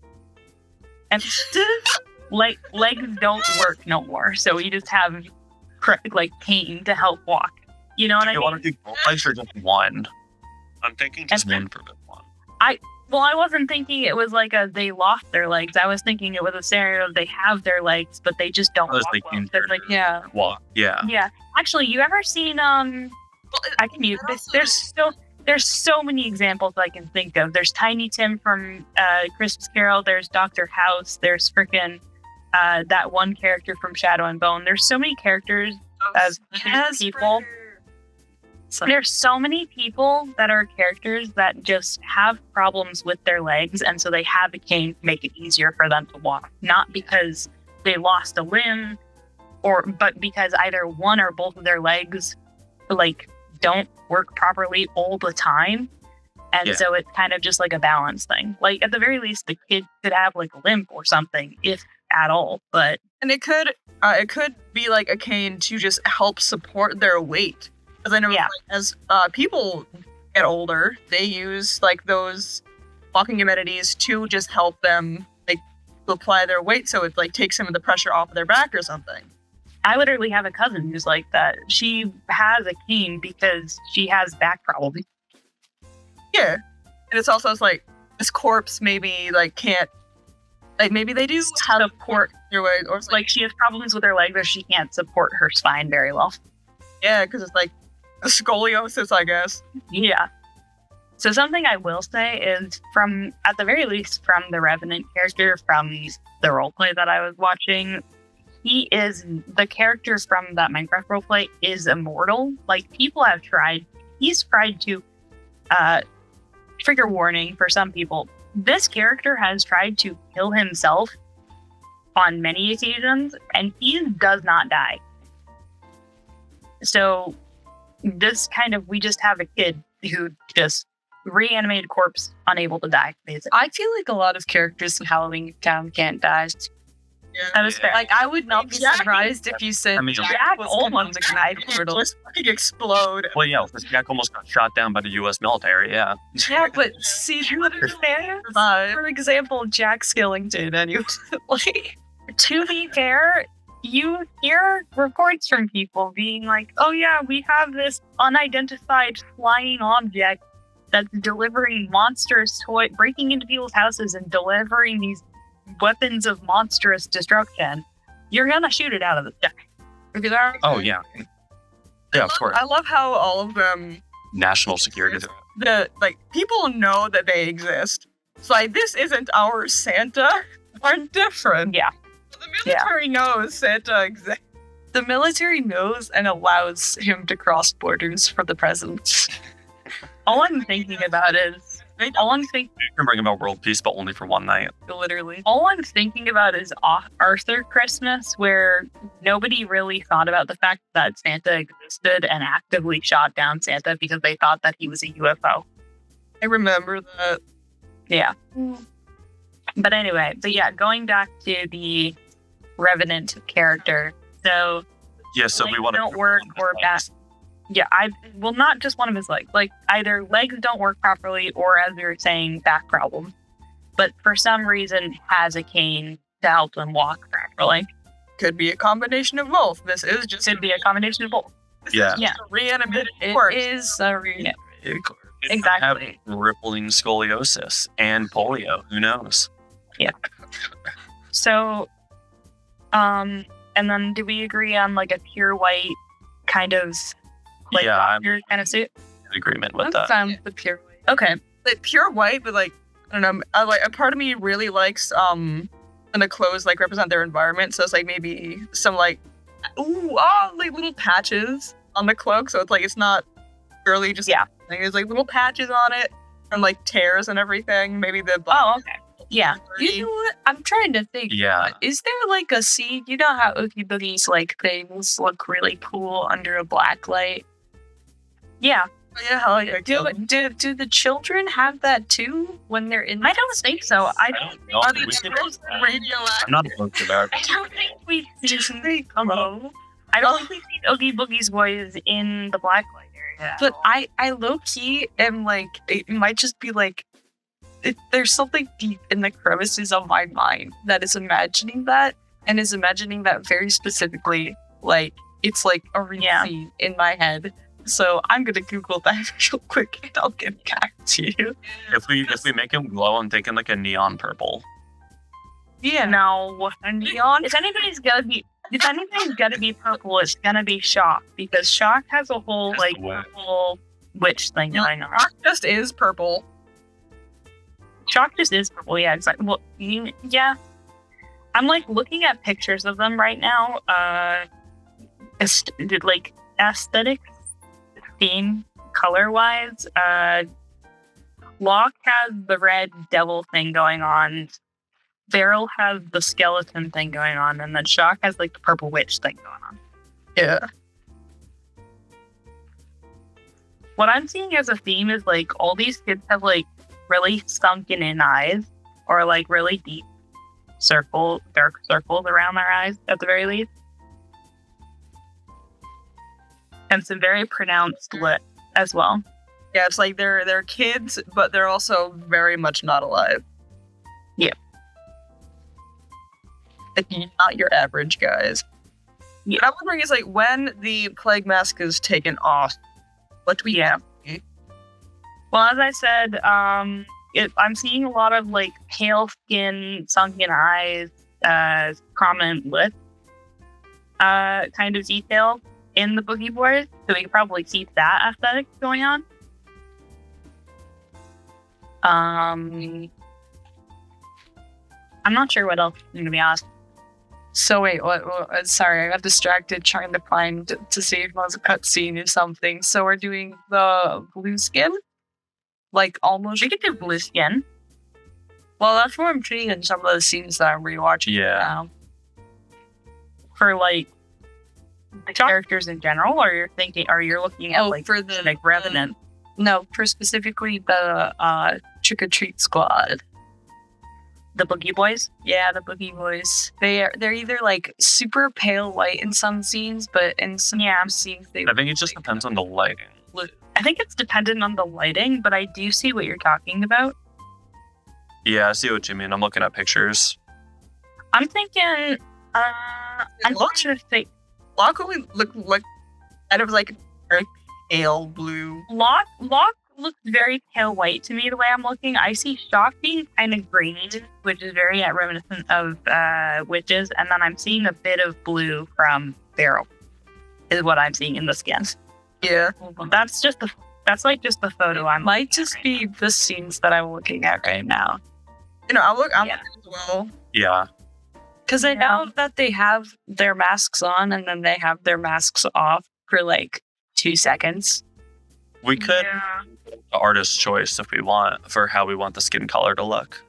And like legs don't work no more, so we just have like cane to help walk. You know what Do I you mean? want to do both legs or just one? I'm thinking just And- one for this one. Well, I wasn't thinking it was like they lost their legs. I was thinking it was a scenario of they have their legs, but they just don't I was walk like well. injured. They're like, Yeah. Walk. Yeah. yeah. Actually, you ever seen I can use this. There's so many examples I can think of. There's Tiny Tim from Christmas Carol. There's Dr. House. There's freaking that one character from Shadow and Bone. There's so many characters as people. So, There's so many people that are characters that just have problems with their legs, and so they have a cane to make it easier for them to walk. Not because they lost a limb, but because either one or both of their legs like don't work properly all the time. And so it's kind of just like a balance thing. Like at the very least, the kid could have like a limp or something, if at all. But it could be like a cane to just help support their weight. Because I know as people get older, they use like those walking amenities to just help them like apply their weight, so it like takes some of the pressure off of their back or something. I literally have a cousin who's like that. She has a cane because she has back problems. Yeah, and it's also like this corpse maybe like can't, like maybe they do have support their weight, or like she has problems with her legs, or she can't support her spine very well. Yeah, because it's like a scoliosis, I guess. Yeah. So something I will say is at the very least, from the Revenant character from the roleplay that I was watching, the character from that Minecraft roleplay is immortal. Like, people have he's tried to, trigger warning for some people, this character has tried to kill himself on many occasions, and he does not die. So, we just have a kid who just reanimated corpse, unable to die, basically. I feel like a lot of characters in Halloween Town can't die. Yeah. That was fair. Like, I would not be surprised if you said Jack was almost gonna died. Just fucking explode. Well, yeah, Jack almost got shot down by the U.S. military, yeah. Yeah, but see, for example, Jack Skellington, anyway. Like, To be fair, you hear reports from people being like, oh yeah, we have this unidentified flying object that's delivering monstrous toy, breaking into people's houses and delivering these weapons of monstrous destruction. You're gonna shoot it out of the sky. Oh, yeah. Yeah, of course. I love how all of them, National security. people know that they exist. It's like, this isn't our Santa. Are different. Yeah. The military knows Santa exists. the military knows and allows him to cross borders for the presents. All I'm thinking about is You can bring about world peace, but only for one night. Literally. all I'm thinking about is Arthur Christmas, where nobody really thought about the fact that Santa existed and actively shot down Santa because they thought that he was a UFO. I remember that. Yeah. But anyway, going back to the Revenant character. So Yeah, so we want to don't work or bad. Yeah, not just one of his legs. Like, either legs don't work properly, or as we were saying, back problems. But for some reason has a cane to help them walk properly. Could be a combination of both. This is just Could be a combination of both. Yeah. Yeah. a reanimated It corpse. is a reunion. Exactly. Have rippling scoliosis and polio. Who knows? So, and then do we agree on like a pure white kind of like Yeah, I'm doctor kind of suit? in agreement with I'm that. fine with the pure white. Okay. Like pure white, but like I don't know. A part of me really likes when the clothes like represent their environment. So it's like maybe some like like little patches on the cloak. So it's like it's not purely just there's like little patches on it from like tears and everything. Maybe the Okay. Yeah. You know what? I'm trying to think. Yeah. Is there like a scene? You know how Oogie Boogie's like things look really cool under a black light? Yeah. yeah, hell yeah. Do the children have that too when they're in? I don't think so. I don't know. Are We these could- girls radioactive? I'm not opposed to that. I don't think we've seen Hello. I don't think we've seen Oogie Boogie's voice in the blacklight area. But I low key am like, it might just be like, there's something deep in the crevices of my mind that is imagining that, and is imagining that very specifically. Like, it's like a real scene in my head. So I'm gonna Google that real quick and I'll get back to you. If we make him glow, I'm thinking like a neon purple. Yeah. No. A neon? If anybody's gonna be purple, it's gonna be Shock, because Shock has a whole That's like the way. purple witch thing going on. Rock just is purple. Shock just is purple, yeah, exactly. Well, yeah. I'm like looking at pictures of them right now. like aesthetic theme color wise. Locke has the red devil thing going on. Beryl has the skeleton thing going on, and then Shock has like the purple witch thing going on. Yeah. What I'm seeing as a theme is like all these kids have like really sunken in eyes, or like really deep dark circles around their eyes at the very least. And some very pronounced lips as well. Yeah, it's like they're kids, but they're also very much not alive. Yeah. Like, not your average guys. Yeah. What I'm wondering is, like, when the plague mask is taken off, what do we have? Well, as I said, I'm seeing a lot of, like, pale skin, sunken eyes, prominent lips kind of detail in the Boogie Boys, so we can probably see that aesthetic going on. I'm not sure what else I'm going to be honest. So wait, what? Sorry, I got distracted trying to find to see if it was a cutscene or something. So we're doing the blue skin, like almost. We could do blue skin. Well, that's what I'm treating in some of the scenes that I'm rewatching now. For like the characters in general, or you're looking at like for the like Revenant? No, for specifically the Trick or Treat Squad. The Boogie Boys? Yeah, the Boogie Boys. They're either like super pale white in some scenes, but in some scenes they. I think it just depends on the lighting. I think it's dependent on the lighting, but I do see what you're talking about. Yeah, I see what you mean. I'm looking at pictures. I'm thinking. I'm not sure if they. Locke only look like kind of like very pale blue. Locke looks very pale white to me the way I'm looking. I see Shock being kind of green, which is very reminiscent of witches, and then I'm seeing a bit of blue from Beryl, is what I'm seeing in the skin. Yeah. That's like just the photo I'm might just be the scenes that I'm looking at right now. You know, I'm looking as well. Yeah. Because I know that they have their masks on and then they have their masks off for like 2 seconds. We could the artist's choice if we want for how we want the skin color to look.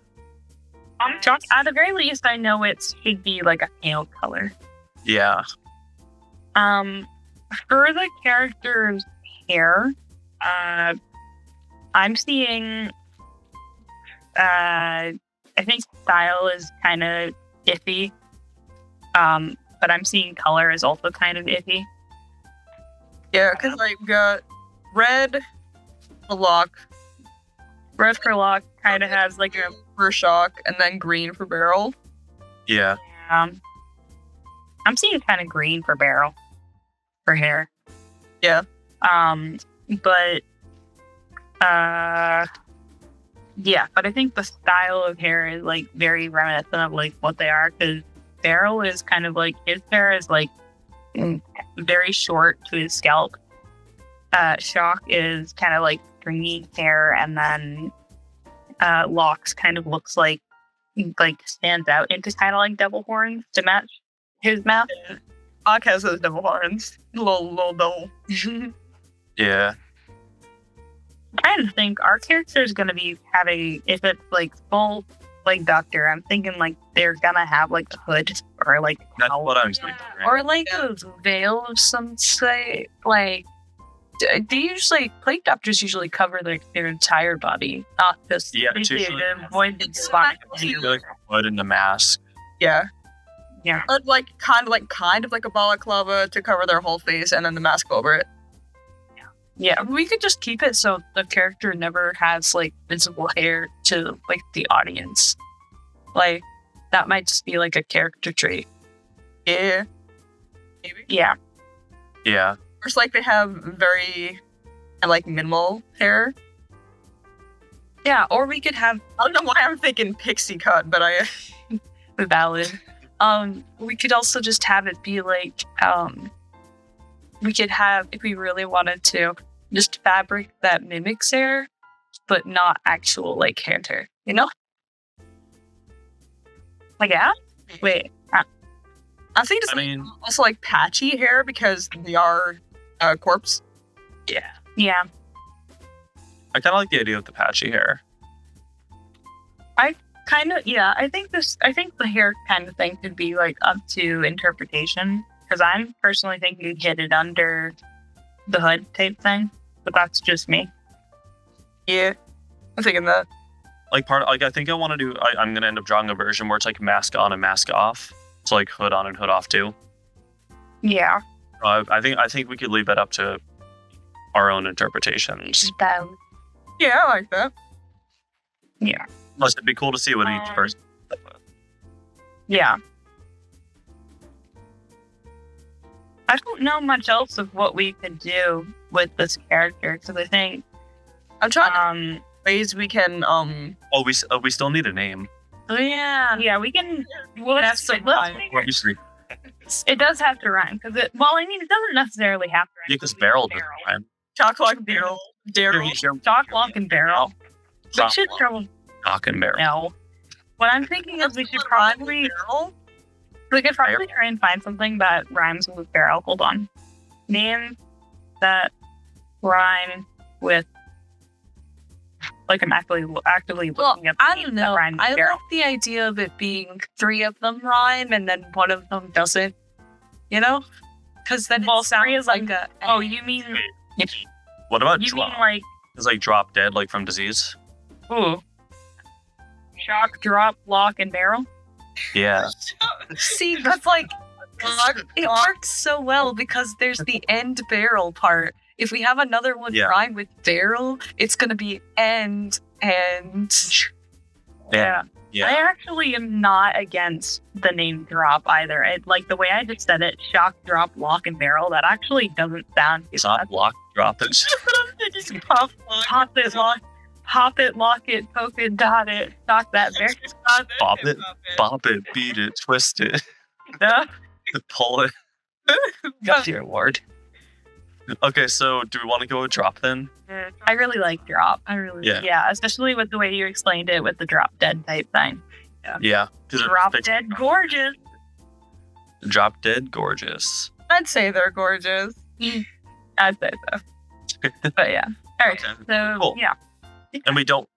At the very least, I know it should be like a pale color. Yeah. For the character's hair, I'm seeing. I think style is kind of iffy. But I'm seeing color is also kind of iffy. Yeah, because like we got red for Locke. Red for Locke kind of has like a for Shock, and then green for Beryl. Yeah. I'm seeing kind of green for Beryl for hair. Yeah. But I think the style of hair is like very reminiscent of like what they are, because Beryl is kind of like his hair is like very short to his scalp. Shock is kind of like stringy hair, and then Locke's kind of looks like stands out into kind of like devil horns to match his mouth. Locke has those devil horns, little devil. Yeah. I'm trying to think, our character is going to be having, if it's like full like Doctor, I'm thinking like they're gonna have like a hood or like That's what I'm thinking. Right? Or like a veil of some sort. Like they usually plague doctors usually cover their entire body, not just it's usually to avoid the spot. like a hood and a mask. Yeah. Yeah. But like kind of like a balaclava to cover their whole face, and then the mask over it. Yeah, we could just keep it so the character never has like visible hair to like the audience. Like that might just be like a character trait. Yeah. Maybe. Yeah. Yeah. Or it's like they have very like minimal hair. Yeah, or we could have I don't know why I'm thinking pixie cut, but I valid. We could also just have it be like we could have, if we really wanted to, just fabric that mimics hair, but not actual like hair, you know? Like yeah? Wait. I think it's I mean, also like patchy hair because they are corpse. yeah. Yeah. I kind of like the idea of the patchy hair. Kind of, yeah. I think the hair kind of thing could be like up to interpretation because I'm personally thinking hid it under the hood type thing, but that's just me. Yeah, I'm thinking that. Like I think I want to do. I'm gonna end up drawing a version where it's like mask on and mask off. So like hood on and hood off too. Yeah. I think we could leave that up to our own interpretations. Yeah, I like that. Yeah. Plus, it'd be cool to see what each person. Yeah. I don't know much else of what we could do with this character because I think I'm trying ways we can Oh, we still need a name. Oh yeah. yeah, we can. Well, That's let's fine. figure- it does have to rhyme because it. Well, I mean, it doesn't necessarily have to rhyme. Yeah, because barrel doesn't rhyme. chocolate barrel Daryl. Stock, lock, and barrel. We should probably Stock and barrel. no. What I'm thinking is we should probably we could probably try and find something that rhymes with barrel. Hold on. Names that rhyme with. Like I'm actively Well, looking up. I names don't that know. rhyme with I barrel. like the idea of it being 3 of them rhyme and then 1 of them doesn't. You know? Because then Well, it sounds 3 is like a. Oh, you mean What about you drop? mean like It's like drop dead, like from disease. ooh, shock, drop, lock, and barrel? Yeah. See, that's like. It works so well because there's the end barrel part. If we have another one Yeah. rhyme with barrel, it's gonna be end and. Yeah. I Yeah. actually am not against the name drop either. It, like the way I just said it, shock, drop, lock, and barrel. That actually doesn't sound. It's not lock, drop it. Just pop it, lock it, poke it, dot it, stock that barrel. Pop it, bop it, beat it, twist it, pull it. Got your award. Okay, so do we want to go with drop then? I really like drop. Yeah. Yeah, especially with the way you explained it with the drop dead type thing. Yeah. 'cause it Drop fits- dead gorgeous. Drop dead gorgeous. I'd say they're gorgeous. I'd say so. But yeah. All right. Okay, So cool. yeah. And we don't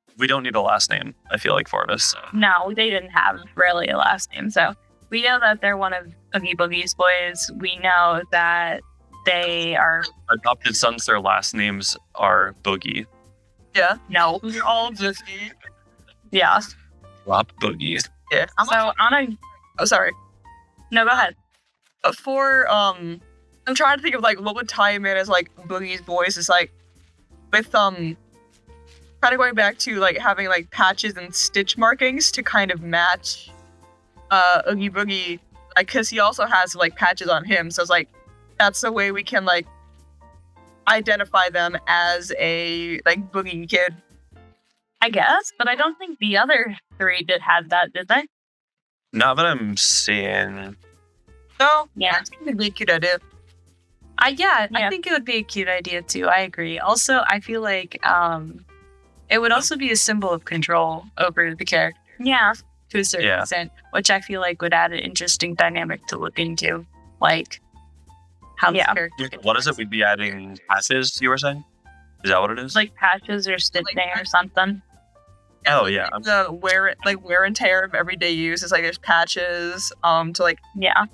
need a last name, I feel like, for this. So. No, they didn't have really a last name. So we know that they're one of Oogie Boogie's boys. We know that they are Adopted sons, their last names are Boogie. Yeah. no. They're all just. Yeah. Drop Boogie. Yeah. So on a Oh, sorry. no, go ahead. For I'm trying to think of like what would tie him in as like Boogie's voice is like with kind of going back to like having like patches and stitch markings to kind of match Oogie Boogie, like because he also has like patches on him, so it's like that's the way we can like identify them as a like Boogie kid. I guess, but I don't think the other 3 did have that, did they? Not that I'm seeing. No, Yeah. it's gonna be a cute idea. Yeah, Yeah. I think it would be a cute idea too. I agree. Also, I feel like it would also be a symbol of control over the character Yeah. to a certain Yeah. extent, which I feel like would add an interesting dynamic to look into, like how Yeah. the character. could What is it? We'd be adding patches, you were saying? Is that what it is? Like patches or stitching or something. Oh, yeah. The wear and tear of everyday use is like there's patches to like Yeah.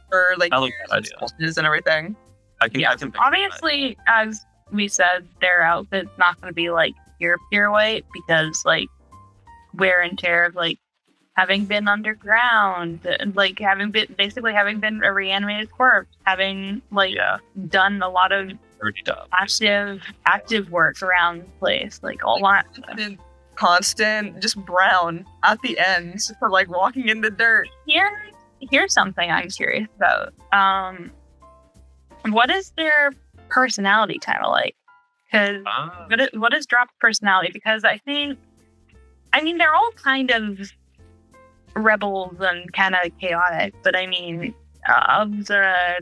for like I like that ears idea. and and everything. I can pick that. Obviously, as we said, their outfit's not going to be like pure white because like wear and tear of like having been underground, and, like having been a reanimated corpse, having like Yeah, done a lot of pretty dumb. active work around the place, like all that. Constant, just brown at the end for like walking in the dirt. Here's something I'm curious about. What is their personality kind of like? Because what is Drop's personality? Because I mean, they're all kind of rebels and kind of chaotic, but I mean, of the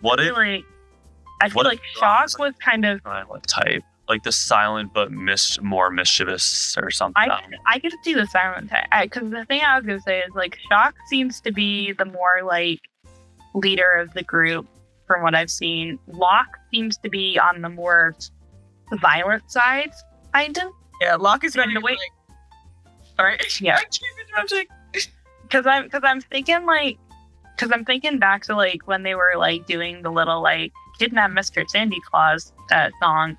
What I if feel like what if Shock Drop's was kind of silent type? like the silent but more mischievous or something. I could see the silent type. Because the thing I was gonna say is like Shock seems to be the more like leader of the group from what I've seen. Locke seems to be on the more violent side, kind of. Yeah, Locke is very way. Sorry. Yeah. I keep interrupting. Because I'm thinking back to like when they were like doing the little like kidnap Mr. Sandy Claus song.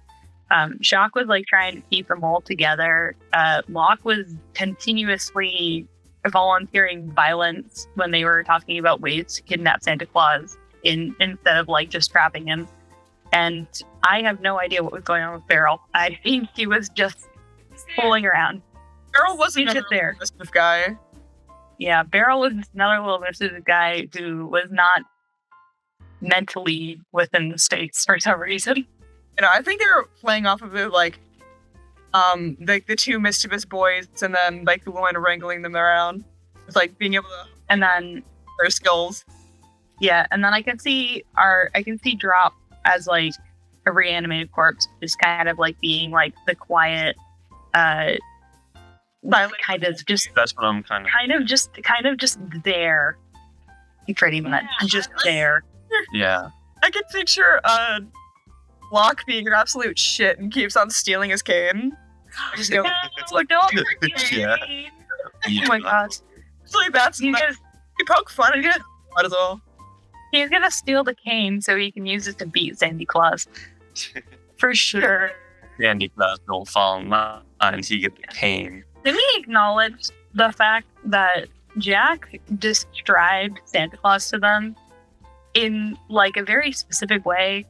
Shock was like trying to keep them all together. Locke was continuously volunteering violence when they were talking about ways to kidnap Santa Claus instead of like just trapping him. And I have no idea what was going on with Beryl. I think he was just fooling around. Beryl wasn't just there. This guy. Yeah, Beryl was another little mischievous guy who was not mentally within the states for some reason. And I think they were playing off of it like the two mischievous boys and then like the woman wrangling them around. It's like being able to and then their skills. Yeah, and then I can see Drop as like a reanimated corpse, just kind of like being like the quiet kind of just that's what I'm kind of just there. Pretty much. Just there. Yeah. I can picture Locke being an absolute shit and keeps on stealing his cane. Just go, Yeah. Oh my god. It's like that's you poke fun at it. Might as well. He's gonna steal the cane so he can use it to beat Sandy Claus. For sure. Sandy Claus don't fall in line and he get the cane. Can we acknowledge the fact that Jack described Santa Claus to them in like a very specific way?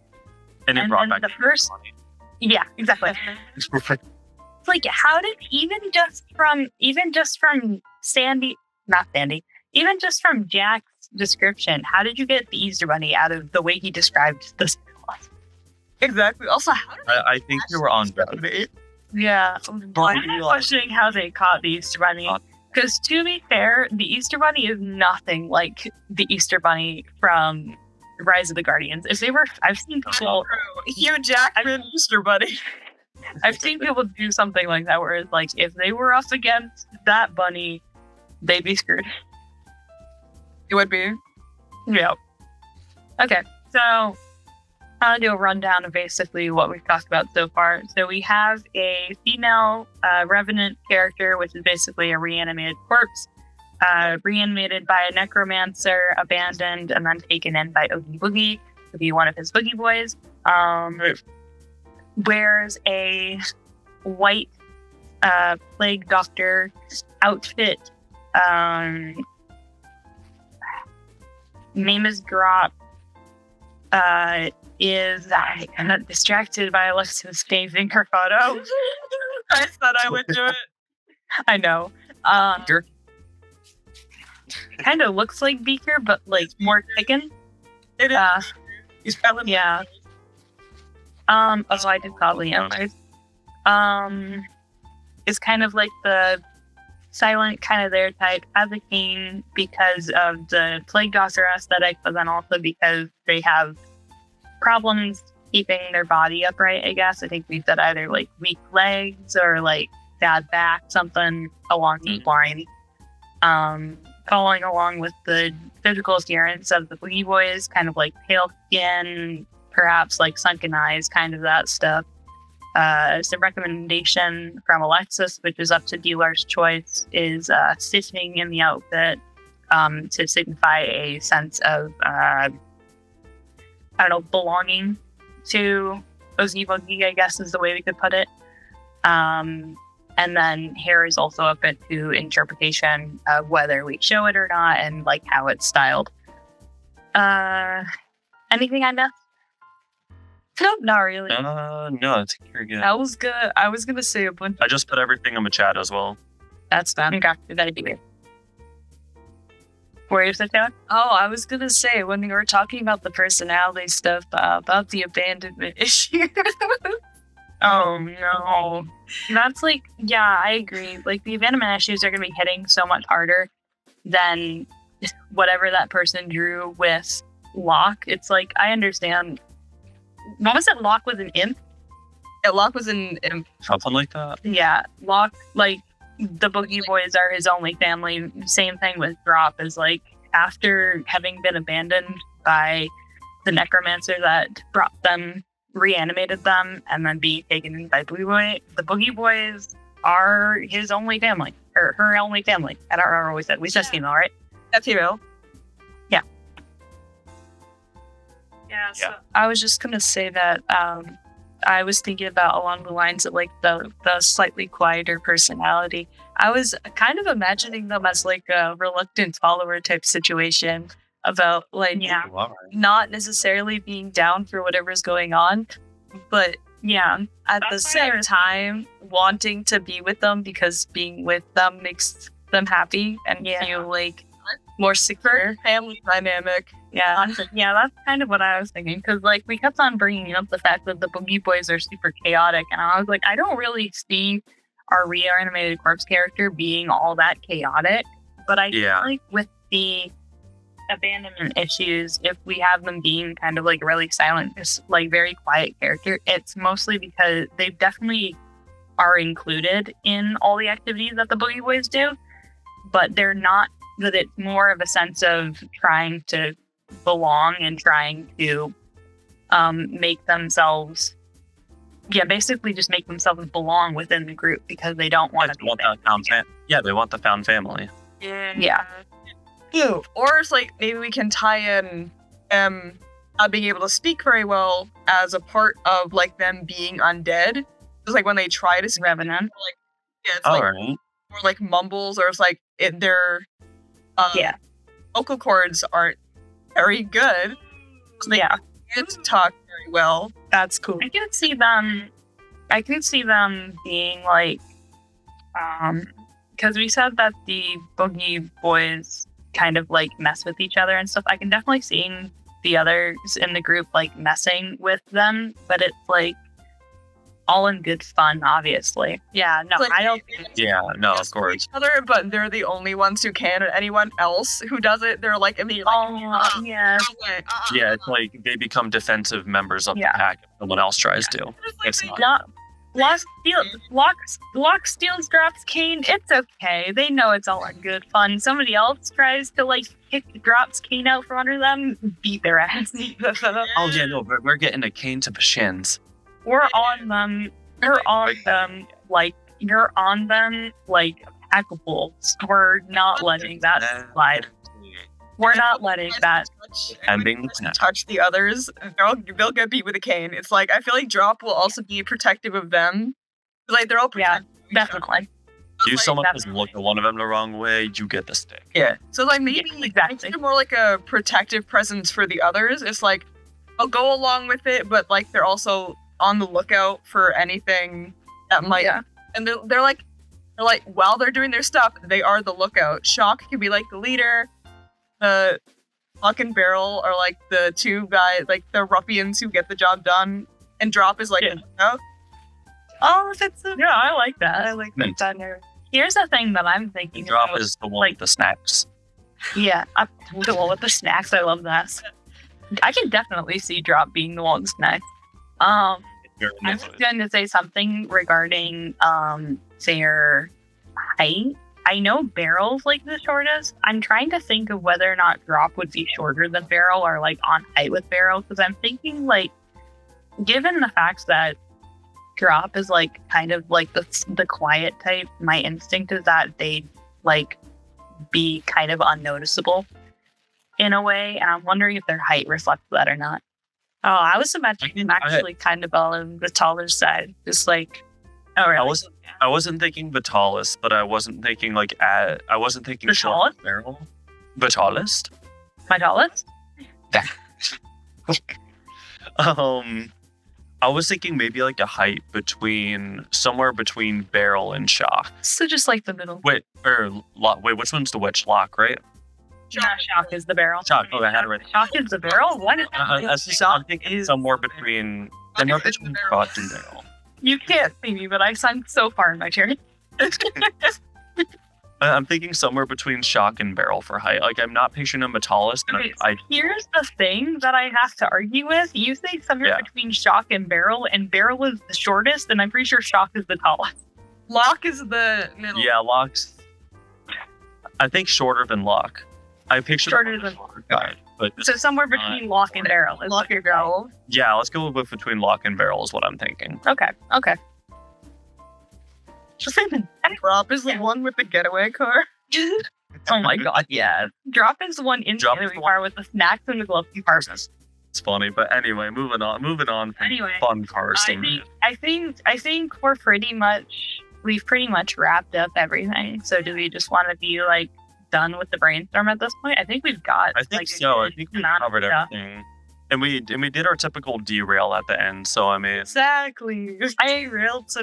And it brought back the first money. Yeah, exactly. It's like how did even just from Jack's description, how did you get the Easter Bunny out of the way he described the Santa Claus? Exactly. Also, how did I think they were on it? Yeah, I'm questioning how they caught the Easter Bunny. Because to be fair, the Easter Bunny is nothing like the Easter Bunny from Rise of the Guardians. I've seen people, Hugh Jackman, Easter Bunny. I've seen people do something like that, where it's like if they were up against that bunny, they'd be screwed. It would be. Yeah. Okay, so I'll do a rundown of basically what we've talked about so far. So we have a female revenant character, which is basically a reanimated corpse, reanimated by a necromancer, abandoned, and then taken in by Oogie Boogie to be one of his boogie boys. Wears a white plague doctor outfit. Name is Drop. I'm not distracted by Alexis sneezing her photo. I thought I would do it. I know. Kind of looks like Beaker, but like more chicken. It is. He's probably yeah. I did call Liam. Is kind of like the silent kind of there type, has a cane because of the plague doctor aesthetic, but then also because they have problems keeping their body upright, I guess. I think we said either like weak legs or like bad back, something along these lines. Following along with the physical appearance of the Boogie Boys, kind of like pale skin, perhaps like sunken eyes, kind of that stuff. Some recommendation from Alexis, which is up to dealer's choice, is stitching in the outfit to signify a sense of, belonging to Oogie Boogie, I guess is the way we could put it. And then hair is also open to interpretation of whether we show it or not and like how it's styled. Anything I missed? Nope, not really. No, it's pretty good. I was gonna say a bunch. I just put everything in the chat as well. That's fine. Okay, that'd be good. Where is it, Taylor? Oh, I was gonna say when you were talking about the personality stuff, about the abandonment issue. Oh no. That's like, yeah, I agree. Like the abandonment issues are gonna be hitting so much harder than whatever that person drew with Locke. It's like, I understand. What was it? Locke was an imp? Yeah, Locke was in Imp. Something like that. Yeah, Locke, like, the Boogie Boys are his only family. Same thing with Drop, is like, after having been abandoned by the necromancer that brought them, reanimated them, and then being taken in by Boogie Boy, the Boogie Boys are his only family, or her only family. I don't remember what we said. We said female, right? That's female. Yeah, so I was just gonna say that I was thinking about along the lines of like the slightly quieter personality. I was kind of imagining them as like a reluctant follower type situation about like not necessarily being down for whatever's going on, but Yeah. at the same time wanting to be with them because being with them makes them happy and feel like more secure. Family dynamic. Yeah. Yeah, that's kind of what I was thinking. Because, like, we kept on bringing up the fact that the Boogie Boys are super chaotic. And I was like, I don't really see our reanimated corpse character being all that chaotic. But I feel like with the abandonment issues, if we have them being kind of, like, really silent, just, like, very quiet character, it's mostly because they definitely are included in all the activities that the Boogie Boys do. But they're not, that it's more of a sense of trying to belong and trying to make themselves, basically just make themselves belong within the group because they don't want to be there. They want the found family. Yeah. Ew. Or it's like maybe we can tie in not being able to speak very well as a part of like them being undead. It's like when they try to speak, Revenant. it's All like right. or like mumbles, or it's like their vocal cords aren't very good. So they can't talk very well. That's cool. I can see them being like, because we said that the Boogie Boys kind of like mess with each other and stuff. I can definitely see the others in the group like messing with them, but it's like all in good fun, obviously. Yeah, no, Like, I don't. Yeah, no, Yes, of for course. each other, but they're the only ones who can, and anyone else who does it, they're like immediately. Yeah. Yeah, it's like they become defensive members of the pack if someone else tries to. It's not. Locke steals Drop's cane. It's okay. They know it's all in good fun. Somebody else tries to like kick Drop's cane out from under them, beat their ass. Oh yeah, no, we're getting a cane to the shins. We're on them. You're on them like pack of wolves. We're not letting that slide. We're not letting that. And being touch the others, they'll get beat with a cane. It's like I feel like Drop will also be protective of them. Like they're all protective. of each other. Definitely. if someone just look at one of them the wrong way, you get the stick. Yeah. So like maybe exactly. make it more like a protective presence for the others. It's like I'll go along with it, but like they're also on the lookout for anything that might. Yeah. And they're like while they're doing their stuff, they are the lookout. Shock can be like the leader. The Huck and Barrel are like the two guys, like the ruffians who get the job done, and Drop is like the lookout. Oh, that's a Yeah, I like that. I like that narrative. Here's the thing that I'm thinking Drop about. is the one with the snacks. Yeah, the one with the snacks. I love that. I can definitely see Drop being the one with snacks. I was going to say something regarding their height. I know Barrel's like the shortest. I'm trying to think of whether or not Drop would be shorter than Barrel or like on height with Barrel, because I'm thinking like, given the fact that Drop is like kind of like the quiet type, my instinct is that they'd like be kind of unnoticeable in a way, and I'm wondering if their height reflects that or not. Oh, I was imagining actually kind of on the taller side, just like. Oh, really? I wasn't thinking the tallest, but I wasn't thinking like I wasn't thinking The short Barrel. The tallest. My tallest? I was thinking maybe like a height somewhere between Barrel and Shock. So just like the middle. Wait, which one's the witch? Lock, right? Shock is the Barrel. Shock. Oh, I had it right. Shock is the Barrel? What is I'm thinking somewhere between Crotch and Barrel. You can't see me, but I sunk so far in my chair. I'm thinking somewhere between shock and barrel for height. Like, I'm not picturing a metallist. And Okay, I here's the thing that I have to argue with. You say somewhere Yeah. between shock and barrel is the shortest, and I'm pretty sure shock is the tallest. Locke is the middle. yeah, Locke's. I think shorter than Locke. I picture Shorter than guide, but So somewhere between lock and barrel is Locke what you're and barrel. yeah, let's go with between Locke and barrel is what I'm thinking. Okay. Just even. Drop is the one with the getaway car. Oh my god, yeah. Drop is the one in the Drop is getaway the one- car with the snacks and the glove compartment. It's funny, but anyway, moving on. From Anyway, fun cars. I think we've pretty much wrapped up everything. So do we just want to be like done with the brainstorm at this point? I think we've got. I think like, a so. I good think we amount of covered stuff. everything, and we did our typical derail at the end. So I mean, Exactly.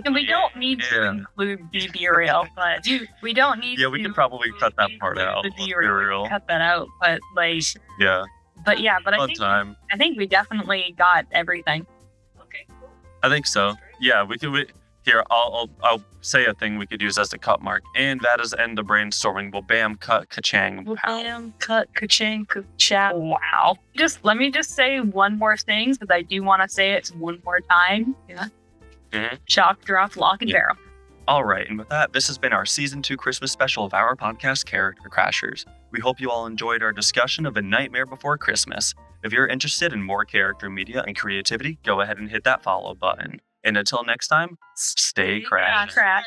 And we don't need to Yeah. include the derail, but we don't need. yeah, we to could probably cut that part include out. The derail. Derail. Cut that out, but like, Yeah, but yeah, but fun time. I think we definitely got everything. I think so. Yeah, we could. Here, I'll say a thing we could use as the cut mark, and that is the end of brainstorming. Well, bam, cut, ka-chang, pow. Bam, cut, ka-ching, ka-chow. Wow. Let me just say one more thing because I do want to say it one more time. Yeah. Mhm. Shock, drop, lock, and Yeah. barrel. All right, and with that, this has been our Season 2 Christmas special of our podcast, Character Crashers. We hope you all enjoyed our discussion of A Nightmare Before Christmas. If you're interested in more character media and creativity, go ahead and hit that follow button. And until next time, stay crashed. Crash.